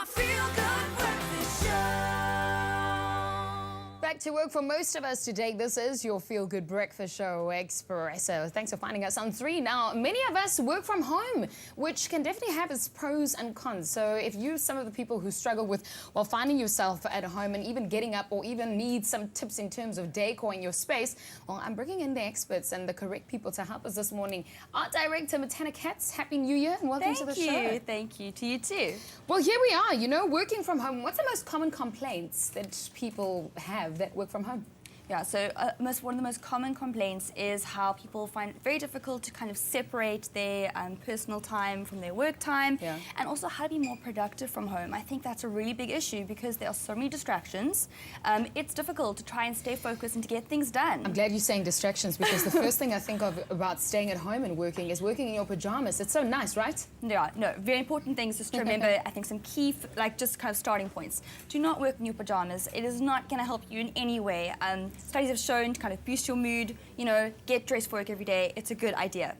my feel-good breakfast show. Back to work for most of us today. This is your feel-good breakfast show, Expresso. Thanks for finding us on 3. Now, many of us work from home, which can definitely have its pros and cons. So if you're some of the people who struggle with, well, finding yourself at home and even getting up, or even need some tips in terms of decor in your space, well, I'm bringing in the experts and the correct people to help us this morning. Art Director Matanna Katz, Happy New Year and welcome to the show. Thank you to you too. Well, here we are, you know, working from home. What's the most common complaints that people have that work from home? Yeah, so one of the most common complaints is how people find it very difficult to kind of separate their personal time from their work time, and also how to be more productive from home. I think that's a really big issue because there are so many distractions. It's difficult to try and stay focused and to get things done. I'm glad you're saying distractions because the first thing I think of about staying at home and working is working in your pajamas. It's so nice, right? Yeah, no, very important things just to remember. I think some key, just kind of starting points. Do not work in your pajamas. It is not going to help you in any way. Studies have shown to kind of boost your mood, you know, get dressed for work every day. It's a good idea.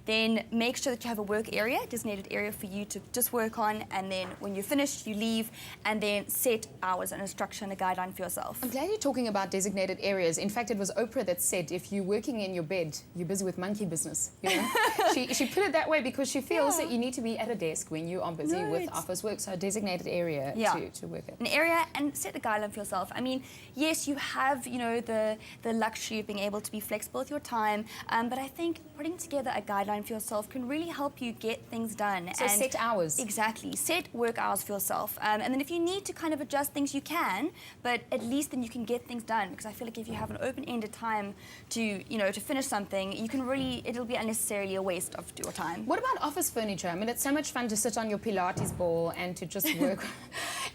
Then make sure that you have a work area, designated area for you to just work on, and then when you're finished, you leave, and then set hours and a structure and a guideline for yourself. I'm glad you're talking about designated areas. In fact, it was Oprah that said, if you're working in your bed, you're busy with monkey business. You know? she put it that way because she feels that you need to be at a desk when you are busy with office work, so a designated area to work at. An area, and set a guideline for yourself. I mean, yes, you have, you know, the luxury of being able to be flexible with your time, but I think putting together a guideline for yourself can really help you get things done. So and set hours. Exactly. Set work hours for yourself. And then if you need to kind of adjust things, you can, but at least then you can get things done, because I feel like if you have an open-ended time to, you know, to finish something, you can really, it'll be unnecessarily a waste of your time. What about office furniture? I mean, it's so much fun to sit on your Pilates ball and to just work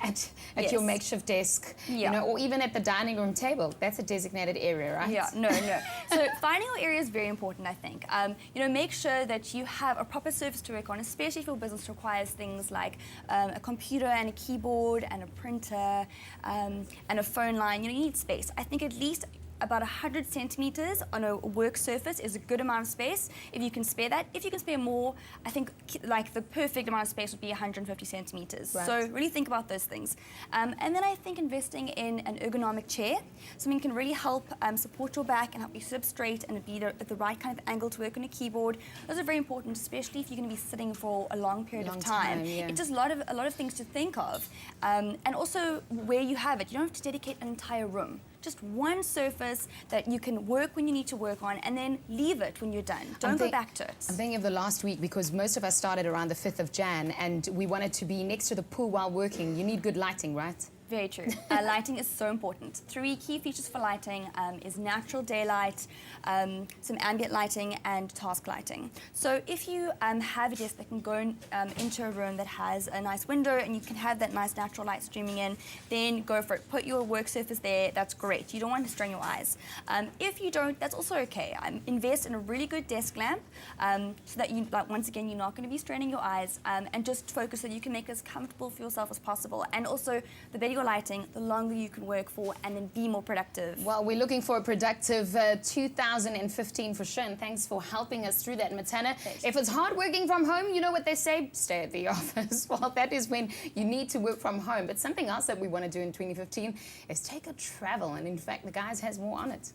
at your makeshift desk, you know, or even at the dining room table. That's a designated area, right? Yeah, no. So finding your area is very important, I think. You know, make sure that you have a proper surface to work on, especially if your business requires things like a computer and a keyboard and a printer and a phone line. You know, you need space. I think at least about 100 centimeters on a work surface is a good amount of space, if you can spare that. If you can spare more, I think like the perfect amount of space would be 150 centimeters. Right. So really think about those things. And then I think investing in an ergonomic chair, something can really help support your back and help you sit up straight and be at the right kind of angle to work on a keyboard. Those are very important, especially if you're going to be sitting for a long period of time. It's just a lot of things to think of. And also where you have it. You don't have to dedicate an entire room. Just one surface that you can work when you need to work on, and then leave it when you're done. Don't go back to it. I'm thinking of the last week because most of us started around the 5th of Jan and we wanted to be next to the pool while working. You need good lighting, right? Very true. Lighting is so important. 3 key features for lighting is natural daylight, some ambient lighting, and task lighting. So if you have a desk that can go into a room that has a nice window and you can have that nice natural light streaming in, then go for it. Put your work surface there. That's great. You don't want to strain your eyes. If you don't, that's also okay. Invest in a really good desk lamp so that you, like, once again, you're not going to be straining your eyes, and just focus so that you can make it as comfortable for yourself as possible. And also, the better your lighting, the longer you can work for and then be more productive. Well, we're looking for a productive 2015 for sure, and thanks for helping us through that, Matanna. If it's hard working from home, you know what they say, stay at the office. Well, that is when you need to work from home. But something else that we want to do in 2015 is take a travel, and in fact, the guys has more on it.